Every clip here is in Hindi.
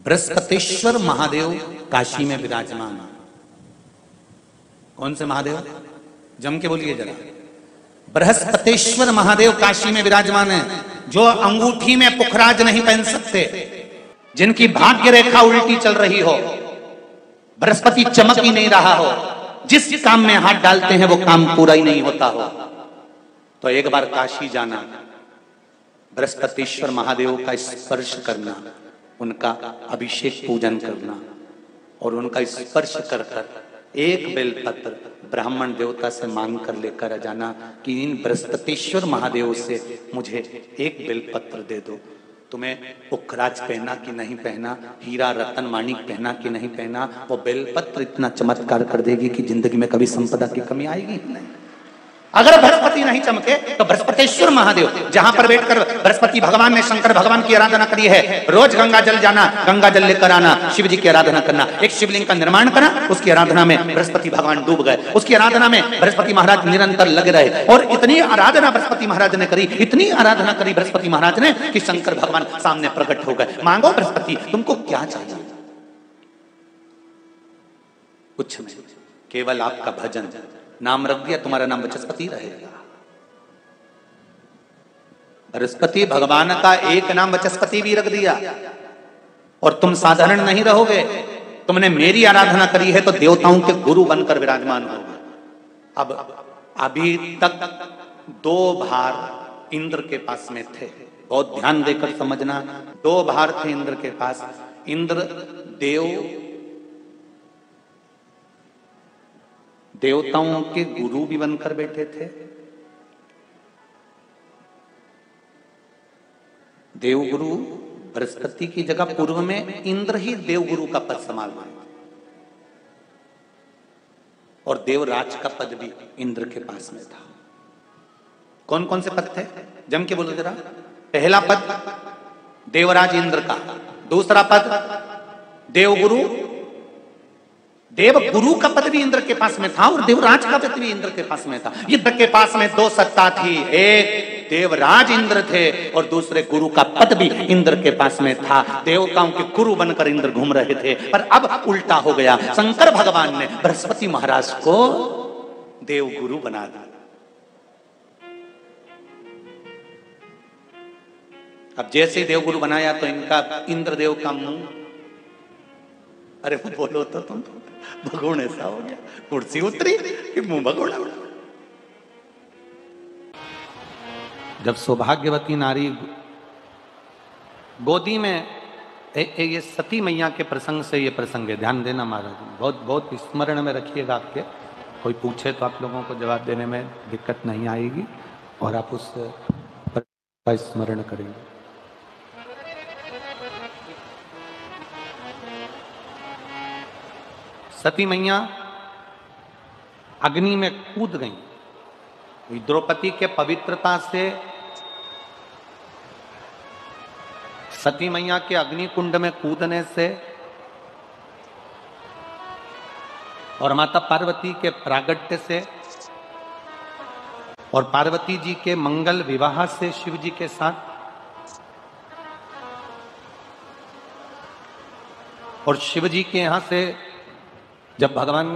बृहस्पतिश्वर महादेव काशी में विराजमान। कौन से महादेव? जम के बोलिए जरा। बृहस्पतिश्वर महादेव काशी में विराजमान है, जो अंगूठी में पुखराज नहीं पहन सकते, जिनकी भाग्य रेखा उल्टी चल रही हो, बृहस्पति चमक ही नहीं रहा हो, जिस काम में हाथ डालते हैं वो काम पूरा ही नहीं होता हो, तो एक बार काशी जाना, बृहस्पतिश्वर महादेव का स्पर्श करना, उनका अभिषेक पूजन करना और उनका स्पर्श कर कर एक बेलपत्र ब्राह्मण देवता से मांग कर लेकर जाना कि इन बृहस्पतिश्वर महादेव से मुझे एक बेलपत्र दे दो। तुम्हें पुखराज पहना कि नहीं पहना, हीरा रतन माणिक पहना कि नहीं पहना, वो बेलपत्र इतना चमत्कार कर देगी कि जिंदगी में कभी संपदा की कमी आएगी नहीं। अगर बृहस्पति नहीं चमके तो बृहस्पतिश्वर महादेव, जहां पर बैठकर बृहस्पति भगवान ने शंकर भगवान की आराधना करी है, रोज गंगा जल जाना, गंगा जल लेकर आना, शिव जी की आराधना करना, एक शिवलिंग का निर्माण करना, उसकी आराधना में बृहस्पति भगवान डूब गए, उसकी आराधना में बृहस्पति महाराज निरंतर लगे रहे और इतनी आराधना बृहस्पति महाराज ने करी, इतनी आराधना करी बृहस्पति महाराज ने कि शंकर भगवान सामने प्रकट हो गए। मांगो बृहस्पति, तुमको क्या चाहिए? कुछ नहीं, केवल आपका भजन। नाम रख दिया, तुम्हारा नाम बृहस्पति रहेगा। बृहस्पति भगवान का एक नाम बृहस्पति भी रख दिया और तुम साधारण नहीं रहोगे। तुमने मेरी आराधना करी है तो देवताओं के गुरु बनकर विराजमान होगे। अब अभी तक 2 भार इंद्र के पास में थे, बहुत ध्यान देकर समझना। 2 भार थे इंद्र के पास। इंद्र देवताओं के गुरु भी बनकर बैठे थे। देवगुरु बृहस्पति की जगह पूर्व में इंद्र ही देवगुरु का पद संभालते और देवराज का पद भी इंद्र के पास में था। कौन कौन से पद थे? जम के बोलो जरा। पहला पद देवराज इंद्र का, दूसरा पद देवगुरु, देवगुरु का पद भी इंद्र के पास में था और देवराज का पद भी इंद्र के पास में था। इंद्र के पास में 2 सत्ता थी, एक देवराज इंद्र थे और दूसरे गुरु का पद भी इंद्र के पास में था। देवताओं के गुरु बनकर इंद्र घूम रहे थे, पर अब उल्टा हो गया। शंकर भगवान ने बृहस्पति महाराज को देवगुरु बना दिया। अब जैसे ही देवगुरु बनाया तो इनका इंद्रदेव का मुंह, अरे वो बोलो तो तुम, भगोड़ ऐसा हो गया, कुर्सी उतरी कि मुंह भगोड़ा। जब सौभाग्यवती नारी गोदी में, ये सती मैया के प्रसंग से ये प्रसंग है, ध्यान देना महाराज, बहुत बहुत स्मरण में रखिएगा। आपके कोई पूछे तो आप लोगों को जवाब देने में दिक्कत नहीं आएगी और आप उस पर स्मरण करेंगे। सती मैया अग्नि में कूद गई। द्रौपदी के पवित्रता से सती मैया के अग्नि कुंड में कूदने से और माता पार्वती के प्रागट्य से और पार्वती जी के मंगल विवाह से शिव जी के साथ और शिव जी के यहां से जब भगवान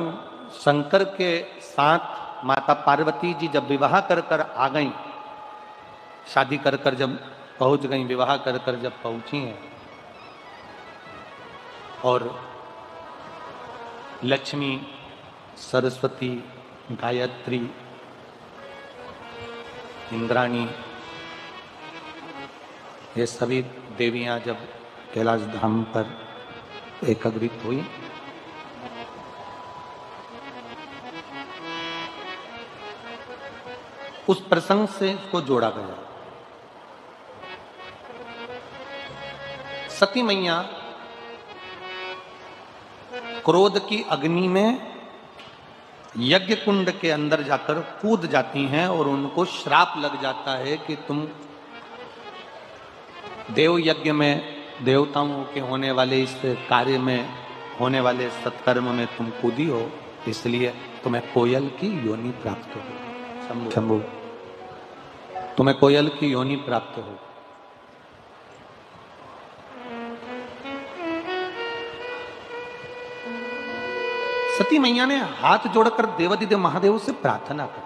शंकर के साथ माता पार्वती जी जब विवाह कर कर आ गई, शादी कर कर जब पहुंच गई, विवाह कर कर जब पहुंची हैं और लक्ष्मी, सरस्वती, गायत्री, इंद्राणी, ये सभी देवियां जब कैलाश धाम पर एकत्रित हुई, उस प्रसंग से इसको जोड़ा गया। सती मैया क्रोध की अग्नि में यज्ञ कुंड के अंदर जाकर कूद जाती हैं और उनको श्राप लग जाता है कि तुम देव यज्ञ में, देवताओं के होने वाले इस कार्य में, होने वाले सत्कर्म में तुम कूदी हो, इसलिए तुम्हें कोयल की योनि प्राप्त हो। शंभु, तुम्हें कोयल की योनि प्राप्त हो। सती मैया ने हाथ जोड़कर देवादिदेव महादेव से प्रार्थना की,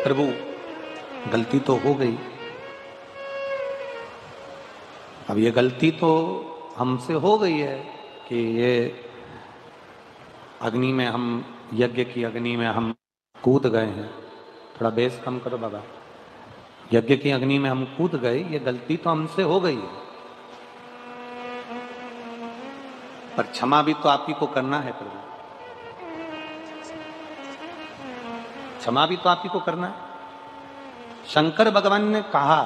प्रभु गलती तो हो गई, अब ये गलती तो हमसे हो गई है कि ये अग्नि में हम, यज्ञ की अग्नि में हम कूद गए हैं। थोड़ा बेस कम करो बाबा। यज्ञ की अग्नि में हम कूद गए, ये गलती तो हमसे हो गई है, पर क्षमा भी तो आप ही को करना है प्रभु, क्षमा भी तो आप ही को करना है। शंकर भगवान ने कहा,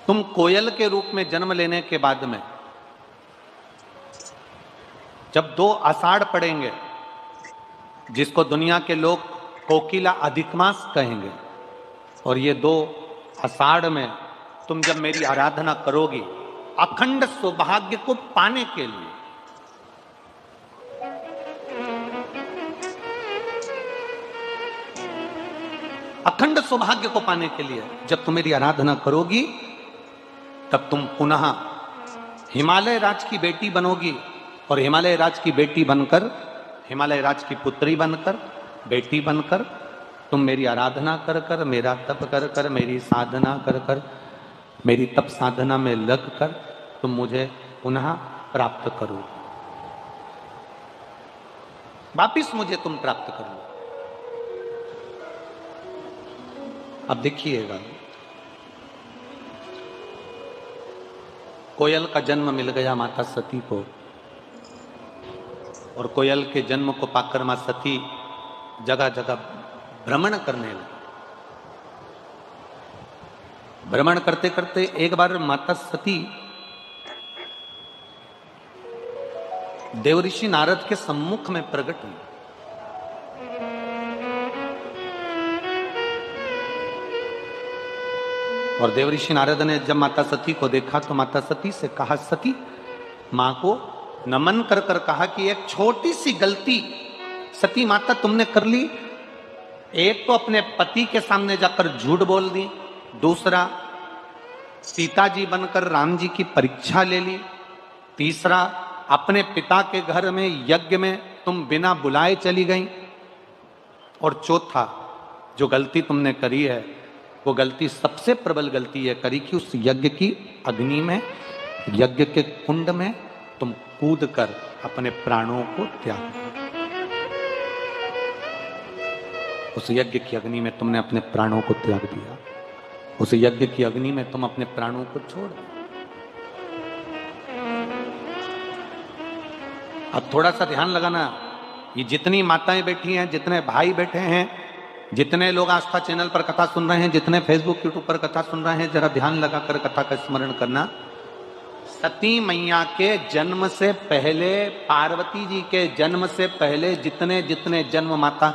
तुम कोयल के रूप में जन्म लेने के बाद में जब 2 आषाढ़ पड़ेंगे, जिसको दुनिया के लोग कोकिला अधिक मास कहेंगे, और ये 2 आषाढ़ में तुम जब मेरी आराधना करोगी अखंड सौभाग्य को पाने के लिए, अखंड सौभाग्य को पाने के लिए जब तुम मेरी आराधना करोगी, तब तुम पुनः हिमालय राज की बेटी बनोगी, और हिमालय राज की बेटी बनकर, हिमालय राज की पुत्री बनकर, बेटी बनकर तुम मेरी आराधना कर कर, मेरा तप कर कर, मेरी साधना कर कर, मेरी तप साधना में लग कर तुम मुझे पुनः प्राप्त करो, वापिस मुझे तुम प्राप्त करो। अब देखिएगा, कोयल का जन्म मिल गया माता सती को, और कोयल के जन्म को पाकर मां सती जगह जगह भ्रमण करने लगी। भ्रमण करते करते एक बार माता सती देवऋषि नारद के सम्मुख में प्रकट हुई। और देवऋषि नारद ने जब माता सती को देखा तो माता सती से कहा, सती, मां को नमन कर कर कहा कि एक छोटी सी गलती सती माता तुमने कर ली। एक तो अपने पति के सामने जाकर झूठ बोल दी, दूसरा सीता जी बनकर राम जी की परीक्षा ले ली, तीसरा अपने पिता के घर में यज्ञ में तुम बिना बुलाए चली गई, और चौथा जो गलती तुमने करी है वो गलती, सबसे प्रबल गलती यह करी कि उस यज्ञ की अग्नि में, यज्ञ के कुंड में तुम कूद कर अपने प्राणों को त्याग दिया। उस यज्ञ की अग्नि में तुमने अपने प्राणों को त्याग दिया, उस यज्ञ की अग्नि में तुम अपने प्राणों को छोड़ दिया। अब थोड़ा सा ध्यान लगाना, ये जितनी माताएं बैठी हैं, जितने भाई बैठे हैं, जितने लोग आस्था चैनल पर कथा सुन रहे हैं, जितने फेसबुक यूट्यूब पर कथा सुन रहे हैं, जरा ध्यान लगाकर कथा का स्मरण करना। सती मैया के जन्म से पहले, पार्वती जी के जन्म से पहले जितने जितने जन्म माता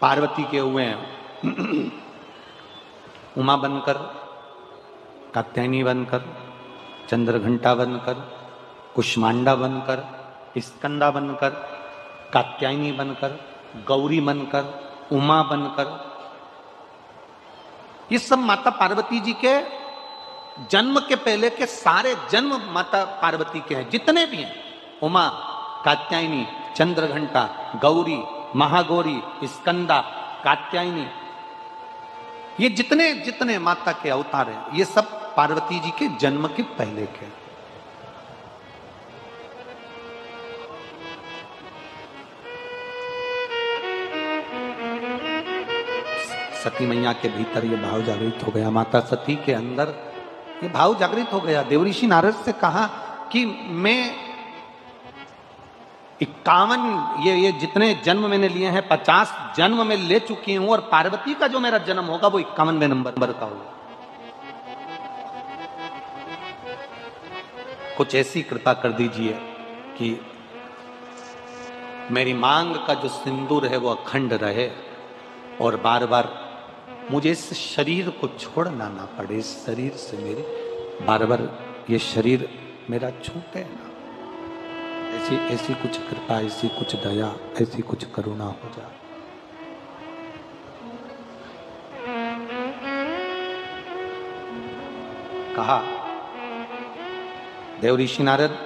पार्वती के हुए हैं, उमा बनकर, कात्यायनी बनकर, चंद्रघंटा बनकर, कुष्मांडा बनकर, स्कंदा बनकर, कात्यायनी बनकर, गौरी बनकर, उमा बनकर, ये सब माता पार्वती जी के जन्म के पहले के सारे जन्म माता पार्वती के हैं, जितने भी हैं, उमा, कात्यायनी, चंद्रघंटा, गौरी, महागौरी, स्कंदा, कात्यायनी, ये जितने जितने माता के अवतार हैं, ये सब पार्वती जी के जन्म के पहले के। सती मैया के भीतर ये भाव जागृत हो गया, माता सती के अंदर ये भाव जागृत हो गया। देवऋषि नारद से कहा कि मैं 51 ये जितने जन्म मैंने लिए हैं 50 जन्म में ले चुकी हूं, और पार्वती का जो मेरा जन्म होगा वो 51वें नंबर का होगा। कुछ ऐसी कृपा कर दीजिए कि मेरी मांग का जो सिंदूर है वो अखंड रहे, और बार बार मुझे इस शरीर को छोड़ना ना पड़े, इस शरीर से मेरे बार बार ये शरीर मेरा छूटे ना। ऐसी कुछ कृपा, ऐसी कुछ दया, ऐसी कुछ करुणा हो जाए। कहा, देव ऋषि नारद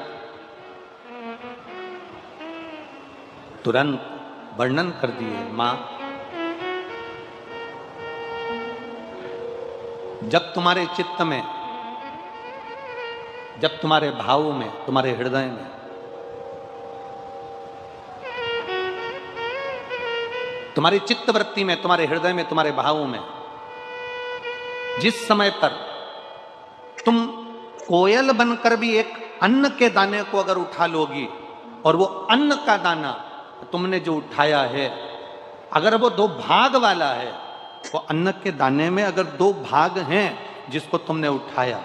तुरंत वर्णन कर दिए, मां जब तुम्हारे चित्त में, जब तुम्हारे भाव में, तुम्हारे हृदय में तुम्हारी चित्तवृत्ति में, तुम्हारे हृदय में, तुम्हारे भावों में जिस समय पर तुम कोयल बनकर भी एक अन्न के दाने को अगर उठा लोगी और वो अन्न का दाना तुमने जो उठाया है अगर वो दो भाग वाला है, वो अन्न के दाने में अगर दो भाग हैं जिसको तुमने उठाया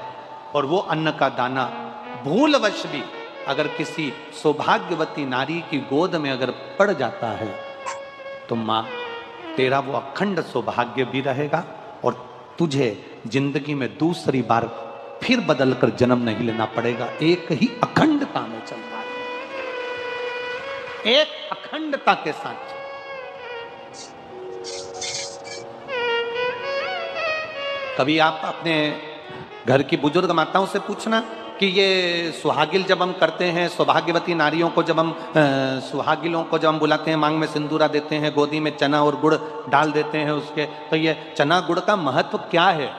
और वो अन्न का दाना भूलवश भी अगर किसी सौभाग्यवती नारी की गोद में अगर पड़ जाता है तो मां तेरा वो अखंड सौभाग्य भी रहेगा और तुझे जिंदगी में दूसरी बार फिर बदलकर जन्म नहीं लेना पड़ेगा। एक ही अखंडता में चल रहा है, एक अखंडता के साथ। कभी आप अपने घर की बुजुर्ग माताओं से पूछना कि ये सुहागिल जब हम करते हैं, सौभाग्यवती नारियों को जब हम सुहागिलों को जब हम बुलाते हैं, मांग में सिंदूरा देते हैं, गोदी में चना और गुड़ डाल देते हैं उसके, तो ये चना गुड़ का महत्व क्या है?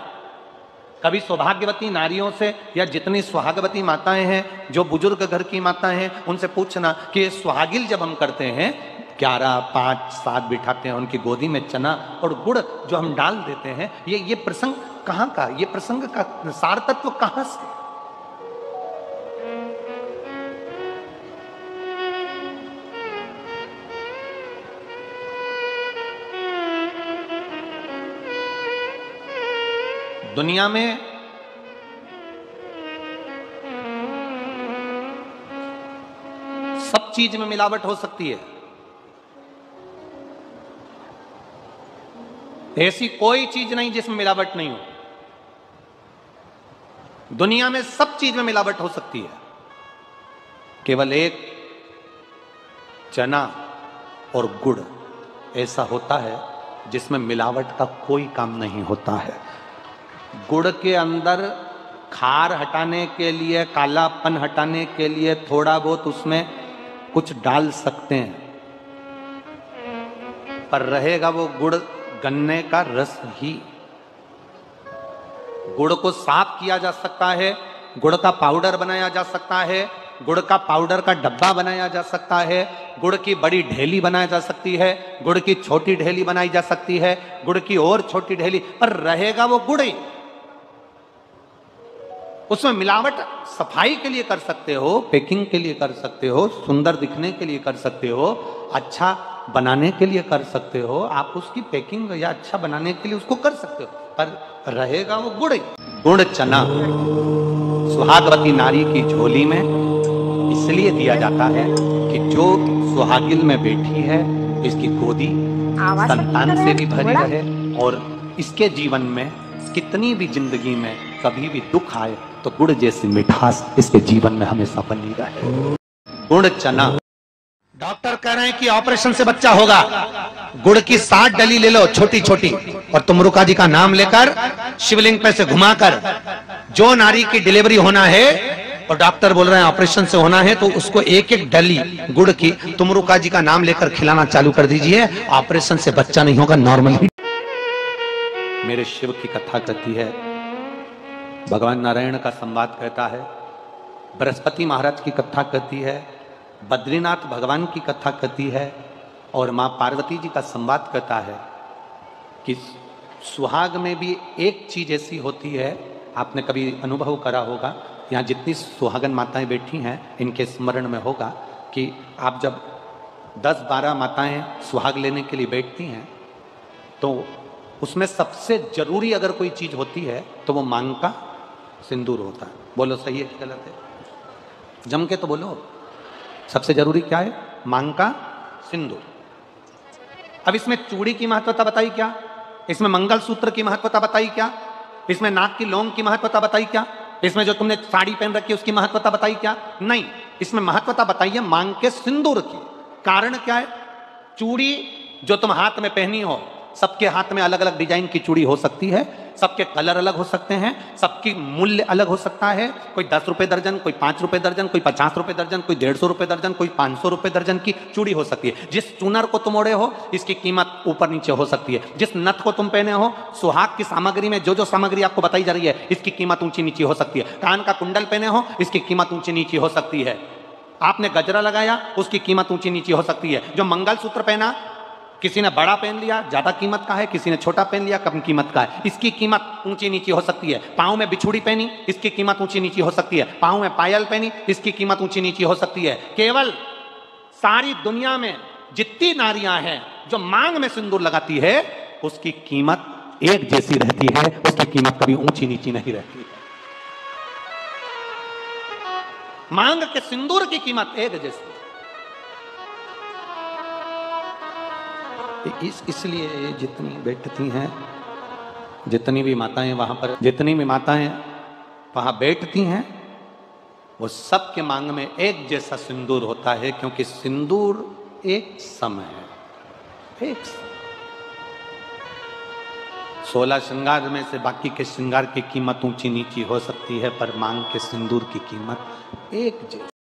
कभी सौभाग्यवती नारियों से या जितनी सुहागवती माताएं हैं, जो बुजुर्ग घर की माताएं हैं, उनसे पूछना कि ये सुहागिल जब हम करते हैं 11, 5, 7 बिठाते हैं, उनकी गोदी में चना और गुड़ जो हम डाल देते हैं, ये प्रसंग कहाँ का, ये प्रसंग का सार तत्व कहाँ से? दुनिया में सब चीज में मिलावट हो सकती है, ऐसी कोई चीज नहीं जिसमें मिलावट नहीं हो। दुनिया में सब चीज में मिलावट हो सकती है, केवल एक चना और गुड़ ऐसा होता है जिसमें मिलावट का कोई काम नहीं होता है। गुड़ के अंदर खार हटाने के लिए, कालापन हटाने के लिए थोड़ा बहुत उसमें कुछ डाल सकते हैं, पर रहेगा वो गुड़ गन्ने का रस ही। गुड़ को साफ किया जा सकता है, गुड़ का पाउडर बनाया जा सकता है, गुड़ का पाउडर का डब्बा बनाया जा सकता है, गुड़ की बड़ी ढेली बनाई जा सकती है, गुड़ की छोटी ढेली बनाई जा सकती है, गुड़ की और छोटी ढेली, पर रहेगा वो गुड़ ही। उसमें मिलावट सफाई के लिए कर सकते हो, पैकिंग के लिए कर सकते हो, सुंदर दिखने के लिए कर सकते हो, अच्छा बनाने के लिए कर सकते हो, आप उसकी पैकिंग या अच्छा बनाने के लिए उसको कर सकते हो, पर रहेगा वो गुड़। गुड़ चना सुहागवती नारी की झोली में इसलिए दिया जाता है कि जो सुहागिल में बैठी है इसकी गोदी संतान से भी भरी रहे और इसके जीवन में कितनी भी जिंदगी में कभी भी दुख आए तो गुड़ जैसी मिठास इसके जीवन में हमेशा बनी रहे। गुड़ चना। डॉक्टर कह रहे हैं कि ऑपरेशन से बच्चा होगा, गुड़ की 60 डली ले लो छोटी छोटी और तुमरुका जी का नाम लेकर शिवलिंग पे से घुमाकर जो नारी की डिलीवरी होना है और डॉक्टर बोल रहे हैं ऑपरेशन से होना है तो उसको एक एक डली गुड़ की तुमरुका जी का नाम लेकर खिलाना चालू कर दीजिए, ऑपरेशन से बच्चा नहीं होगा, नॉर्मली। मेरे शिव की कथा कहती है, भगवान नारायण का संवाद कहता है, बृहस्पति महाराज की कथा कहती है, बद्रीनाथ भगवान की कथा कहती है और माँ पार्वती जी का संवाद कहता है कि सुहाग में भी एक चीज ऐसी होती है, आपने कभी अनुभव करा होगा, यहाँ जितनी सुहागन माताएं बैठी हैं इनके स्मरण में होगा कि आप जब 10-12 माताएं सुहाग लेने के लिए बैठती हैं तो उसमें सबसे जरूरी अगर कोई चीज होती है तो वो मांग का सिंदूर होता है। बोलो सही है कि गलत है? जम के तो बोलो। सबसे जरूरी क्या है? मांग का सिंदूर। अब इसमें चूड़ी की महत्वता बताई क्या? इसमें मंगलसूत्र की महत्वता बताई क्या? इसमें नाक की लौंग की महत्वता बताई क्या? इसमें जो तुमने साड़ी पहन रखी है उसकी महत्वता बताई क्या? नहीं, इसमें महत्वता बताई है मांग के सिंदूर की। कारण क्या है? चूड़ी जो तुम हाथ में पहनी हो, सबके हाथ में अलग अलग डिजाइन की चूड़ी हो सकती है, सबके कलर अलग हो सकते हैं, सबकी मूल्य अलग हो सकता है। कोई 10 रुपए दर्जन, कोई 5 रुपए दर्जन, कोई 50 रुपए दर्जन, कोई 150 रुपए दर्जन, कोई 500 रुपए दर्जन की चूड़ी हो सकती है। जिस चूनर को तुम ओढ़े हो इसकी कीमत ऊपर नीचे हो सकती है। जिस नथ को तुम पहने हो, सुहाग की सामग्री में जो जो सामग्री आपको बताई जा रही है इसकी कीमत ऊंची नीची हो सकती है। कान का कुंडल पहने हो, इसकी कीमत ऊंची नीची हो सकती है। आपने गजरा लगाया, उसकी कीमत ऊंची नीची हो सकती है। जो मंगलसूत्र पहना, किसी ने बड़ा पहन लिया ज्यादा कीमत का है, किसी ने छोटा पहन लिया कम कीमत का है, इसकी कीमत ऊंची नीची हो सकती है। पाँव में बिछुड़ी पहनी, इसकी कीमत ऊंची नीची हो सकती है। पाँव में पायल पहनी, इसकी कीमत ऊंची नीची हो सकती है। केवल सारी दुनिया में जितनी नारियां हैं जो मांग में सिंदूर लगाती है उसकी कीमत एक जैसी रहती है, उसकी कीमत कभी ऊंची नीची नहीं रहती है। मांग के सिंदूर की कीमत एक जैसी। इसलिए जितनी बैठती हैं, जितनी भी माताएं वहां पर, जितनी भी माताएं वहां बैठती हैं, वो सब के मांग में एक जैसा सिंदूर होता है, क्योंकि सिंदूर एक सम है, एक सम। 16 श्रृंगार में से बाकी के श्रृंगार की कीमत ऊंची नीची हो सकती है, पर मांग के सिंदूर की कीमत एक जैसी।